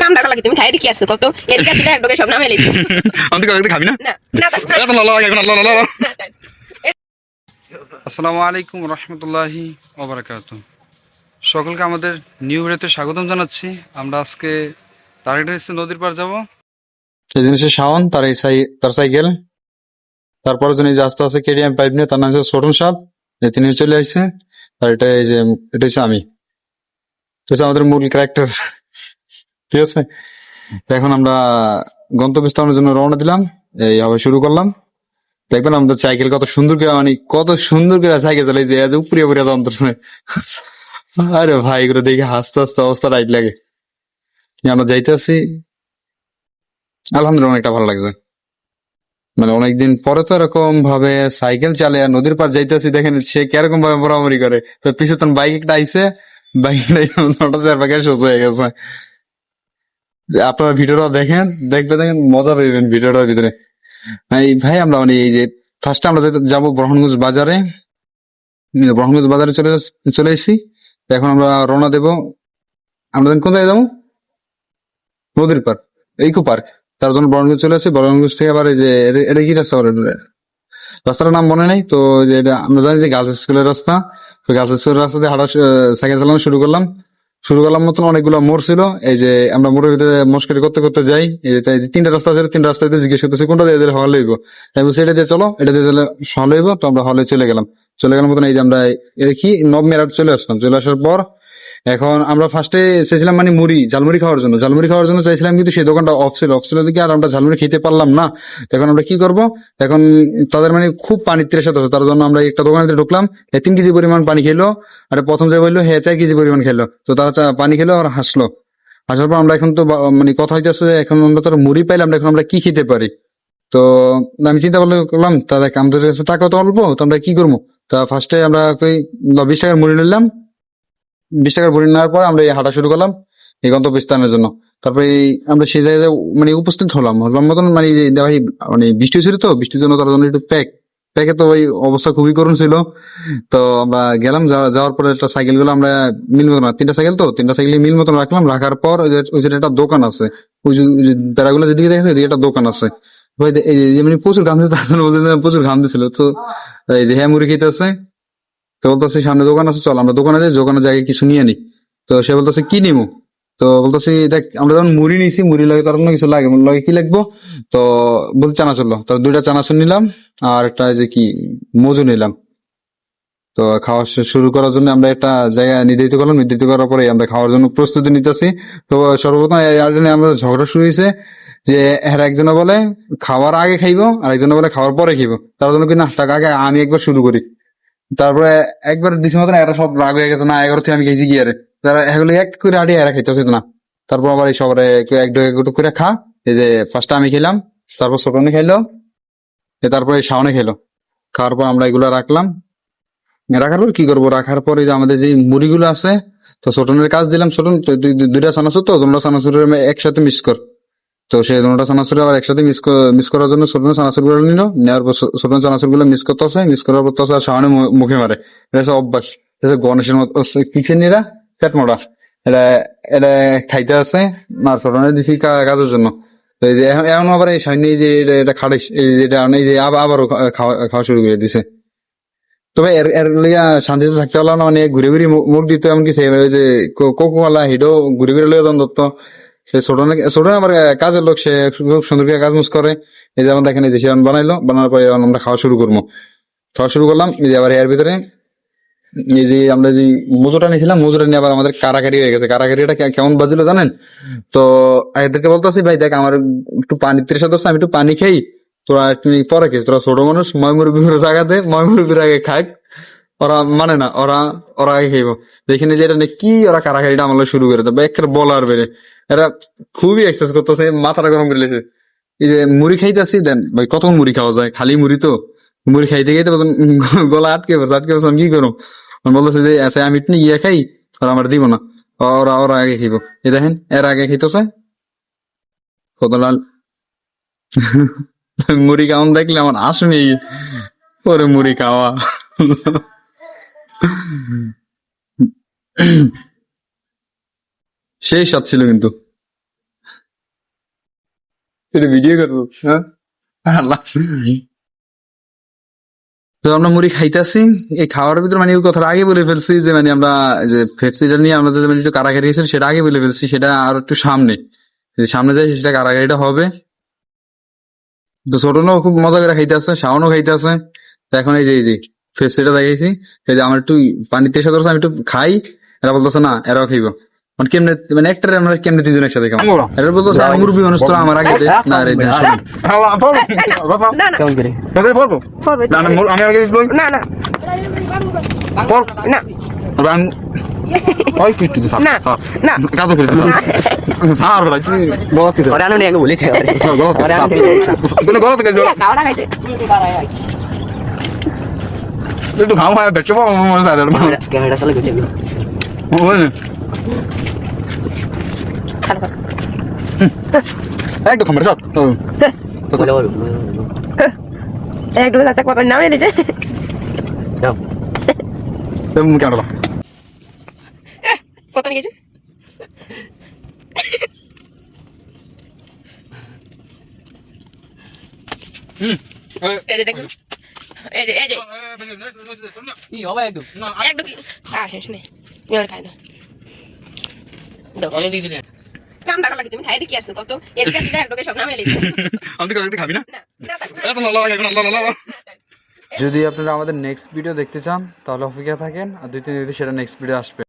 কামটা করা লাগে তুমি খাই কি আসছো কত এদিকে ছিল একডোকে সব নামে লিখি অন্তি কাকে খাবি না না না এত লালা লাগে না লালা লালা। না আসসালামু আলাইকুম রহমতুল্লাহি ওয়া বারাকাতুহু। সকলকে আমাদের নিউ ভিডিওতে স্বাগতম জানাচ্ছি। আমরা আজকে টার্গেট হচ্ছে নদীর পার যাব। এই জিনিসের শাওন তার তার সাইকেল, তারপরে জন্য এই যে আস্তে আস্তে কেডিএম পাইপ নিয়ে, তার নাম হচ্ছে ছোটন সাহেব, এই তিনি চলে আসছে। আর এটা এই যে এটা হচ্ছে আমি, তো হচ্ছে আমাদের মূল ক্যারেক্টার। ঠিক আছে, তো এখন আমরা গন্তব্যস্থানের জন্য রওনা দিলাম, এই আবার শুরু করলাম। দেখবেন আমাদের সাইকেল কত সুন্দর করে, মানে কত সুন্দর করে সাইকেল চালাই যে আজ উপরে উপরে দন্তরছে। আরে ভাই এগুলো দেখে হাসতে হাসতে অবস্থা রাইট লাগে। আমরা যাইতে আছি, আলহামদুলিল্লাহ অনেকটা ভালো লাগছে। মানে অনেকদিন পরে তো এরকম ভাবে সাইকেল চালিয়ে নদীর পার যাইতেছি, দেখেন সে কিরকম ভাবে বরাবরি করে। তো পিছনে তখন বাইক একটা আইসে, বাইকটা মোটর চার পাকে সোজ হয়ে গেছে। আপনারা ভিডিওটা দেখেন, দেখেন মজা পাইবেন ভিডিওটার ভিতরে। এই ভাই আমরা মানে এই যে ফার্স্টে আমরা যাবো ব্রাহ্মণগঞ্জ বাজারে। ব্রাহ্মণগঞ্জ বাজারে চলে এসেছি। এখন আমরা রওনা দেব। আমরা কোন জায়গায় যাবো? নদীর পার, ইকো পার্ক। তার জন্য ব্রাহ্মণগঞ্জ চলে আসি। ব্রাহ্মণগঞ্জ থেকে আবার এই যে এটা কি রাস্তা বলে, রাস্তাটার নাম মনে নেই তো। যে এটা আমরা জানি যে গার্লস স্কুলের রাস্তা। তো গার্লস স্কুলের রাস্তা দিয়ে হাঁটা সাইকেল চালানো শুরু করলাম মতন অনেকগুলো মোড় ছিল। এই যে আমরা মোড়ের ভিতরে মস্কারি করতে করতে যাই। এই যে তাই তিনটা রাস্তা আছে, তিনটা রাস্তা জিজ্ঞেস করতেছি কোনটা দিয়ে দিলে হল হইব। আমি বলছি এটা দিয়ে চলো, এটা দিয়ে দিলে হল হইব। তো আমরা হলে চলে গেলাম মতন। এই যে আমরা এটা কি নব মেরাট চলে আসলাম। চলে আসার পর এখন আমরা ফার্স্টে চেয়েছিলাম মানে ঝালমুড়ি খাওয়ার জন্য চাইছিলাম, কিন্তু সেই দোকানটা অফ ছিল দিকে, আর আমরা ঝালমুড়ি খেতে পারলাম না। এখন আমরা কি করব? এখন তাদের মানে খুব পানির তৃষ্ণা আছে, তার জন্য আমরা একটা দোকানে ঢুকলাম। 3 কেজি পরিমাণ পানি খেলো। আর প্রথম যে বললো 4 কেজি পরিমাণ খেলো। তো তারা পানি খেলো আর হাসলো। আসার পর আমরা এখন তো মানে কথা হইতেছে, এখন আমরা তো মুড়ি পাইলাম না, এখন আমরা কি খেতে পারি? তো আমি চিন্তা করলাম, তা দেখ আমাদের কাছে টাকা তো অল্প, তো আমরা কি করবো? তা ফার্স্টে আমরা 20 টাকার মুড়ি নিলাম। 20 টাকার মুড়ি নেওয়ার পর আমরা এই হাঁটা শুরু করলাম এই গন্তব্যস্থানের জন্য। তারপরে আমরা সেই জায়গায় মানে উপস্থিত হলাম মতন, মানে ভাই মানে বৃষ্টি হয়েছিল, তো বৃষ্টির জন্য তার জন্য একটু প্যাকে তো ওই অবস্থা খুবই করুণ ছিল। তো আমরা গেলাম, যাওয়ার পরে একটা সাইকেল গুলো আমরা মিল মতন, 3টা সাইকেল, তো 3টা সাইকেল মিল মতন রাখলাম। রাখার পর ওই যে একটা দোকান আছে, ওই যে বেড়াগুলো যেদিকে দেখা যায় একটা দোকান আছে। মানে প্রচুর ঘাম দিচ্ছে, তার জন্য প্রচুর ঘাম দিছিল। তো এই যে হ্যাঁ মুড়ি খেতে আছে। তো বলতেছে সামনে দোকান আছে, চল আমরা দোকানে যাই, দোকানের জায়গায় কিছু নিয়ে নি। তো সে বলতেছে কি নিমু? তো বলতেছি দেখ আমরা যখন মুড়ি নিছি, মুড়ি লাগে তার জন্য কিছু লাগে কি লাগবো? তো বলতে চানাচুর লো। তো 2টা চানাচুর নিলাম, আর একটা যে কি মজু নিলাম। তো খাওয়া শুরু করার জন্য আমরা একটা জায়গা নির্ধারিত করলাম। নির্ধারিত করার পরে আমরা খাওয়ার জন্য প্রস্তুতি নিতেছি। তো সর্বপ্রথম আমাদের ঝগড়া শুরু হয়েছে যে এর একজনে বলে খাওয়ার আগে খাইবো, আর একজনে বলে খাওয়ার পরে খাইবো। তার জন্য কি না টাকা আগে আমি একবার শুরু করি। তারপরে একবার দিছি মতন এরা সব রাগ হয়ে গেছে, না 11 থেকে আমি খেয়েছি কি আরে, তারা এগুলো এক করে আড়িয়ে এরা খাইতেছে না। তারপর আবার এই সবারে কেউ এক করে খা। এই যে ফার্স্টে আমি খেলাম, তারপর ছোটনে খাইলো, তারপরে এই শাওনে খেলো। খাওয়ার পর আমরা এগুলো রাখলাম। রাখার পর কি করবো? রাখার পরে যে আমাদের যে মুড়িগুলো আছে, তো ছোটনের কাজ দিলাম। ছোটন তো 2টা চানাচুর, তো 2টা চানাচুর একসাথে মিক্স কর। তো সেই 2টা চানাচুর আবার একসাথে মিক্স করার জন্য ছোটনের চানাচুর গুলো নিল। নেওয়ার পর ছোটনের চানাচুর গুলো মিক্স করতেছে, মিক্স করার পর তো শাওনে মুখে মারে। এটা হচ্ছে অভ্যাস। এটা গণেশের মতো কিচেন নিরা পেট মোটা। এটা এটা খাইতে আছে আর ছোটনের দিছি কাজের জন্য। তো এই যে এখন আবার এই সামনে যে এটা খাড়িস, এটা এই যে আবারও খাওয়া শুরু করে দিছে। তবে এর এর লিগা শান্তিতে থাকতে পারলাম না, মানে ঘুরে ঘুরে মুখ দিত। এমনকি সেই যে কোকোলা হিডো ঘুরে ঘুরে লইয়া দাম দত্ত। সে ছোট আমার কাজের লোক, সে খুব সুন্দর করে কাজ মুজ করে। এই যে আমাদের এখানে যে সে বানাইলো, বানানোর পরে আমরা খাওয়া শুরু করলাম। এই যে আবার এর ভিতরে এই যে আমরা যে মজুরা নিয়েছিলাম, মজুরা নিয়ে আবার আমাদের কারাকারি হয়ে গেছে। কারাকারিটা কেমন বাজিল জানেন? তো এদেরকে বলতেছি ভাই দেখ আমার একটু পানি তৃষা ধরছে, আমি একটু পানি খাই, তোরা তুমি পরে খেয়েছ, তোরা ছোট মানুষ, ময়মুরবির জায়গাতে ময়মুরবির আগে খাক। ওরা মানে না, ওরা ওরা আগে খাইব। দেখেনি যে এটা কি ওরা কারাকারিটা আমার শুরু করে দেবে, একের বলার বেড়ে এরা খুবই এক্সারসাইজ করতেছে, মাথাটা গরম করে লেছে। এই যে মুড়ি খাইতেছি, দেন ভাই কতক্ষণ মুড়ি খাওয়া যায়? খালি মুড়ি তো, মুড়ি খাইতে খাইতে গলা আটকে বসে আমি কি করবো? বলতেছে যে আচ্ছা আমি একটু ইয়ে খাই, আর আমার দিব না, ওরা ওরা আগে খাইব। এই দেখেন এর আগে খাইতেছে কত লাল। মুড়ি কেমন দেখলে আমার আসেনি পরে মুড়ি খাওয়া। সেই স্বাদ ছিল কিন্তু। এটা ভিডিও করবো হ্যাঁ আল্লাহ। তো আমরা মুড়ি খাইতেছি, এই খাওয়ার ভিতরে মানে ওই কথাটা আগে বলে ফেলছি যে মানে আমরা যে ফেপসিটা নিয়ে আমাদের মানে একটু কারাগারি হয়েছিল সেটা আগে বলে ফেলছি, সেটা আর একটু সামনে, যদি সামনে যাই সেটা কারাগারিটা হবে। তো ছোটনও খুব মজা করে খাইতেছে, শাওনও খাইতেছে। তো এখন এই যে ফেপসিটা দেখাইছি, এই যে আমার একটু পানিতে এসে ধরছে, আমি একটু খাই, এরা বলতেছে না এরাও খাইবো। মানে কেমনে মানে একটা আমরা কেমনে দুজন একসাথে খাবো, এরা বলতেছে আমি মুরব্বী মানুষ তো আমার আগে দে। না রে শোনো না না কেমন করে পড়বে না, আমি আগে বল। না না না ওই ফিট দিস না না কাজ করিস না আর ভাই তুই গলত দিস ওরা আনুনি আগে বলেছে গলত ওরা আনুনি তুই গলত কইছ খাওয়াটা খাইতে তুই তো খাওয়া বেচে পাবো মনে সাদর ক্যামেরা চালে গেছে ওই একটু খামরে সব বলে বল একটু চাচা কথা নামে নিতে যাও তুমি কেন না কথা নিয়েছে এই যে দেখুন এই যে কি হবে একদম একটু কি শেষ নেই আর খাই না অনেক দিন দিন কাম টাকা লাগে তুমি খাই দেখি আসছো কত এদিকে ছিল একটু সব নামে লিখে আমি তো খাবি না না না থাক না। এত না লাগে না যদি আপনারা আমাদের নেক্সট ভিডিও দেখতে চান তাহলে অপেক্ষা থাকেন, আর 2-3 দিন সেটা নেক্সট ভিডিও আসবে।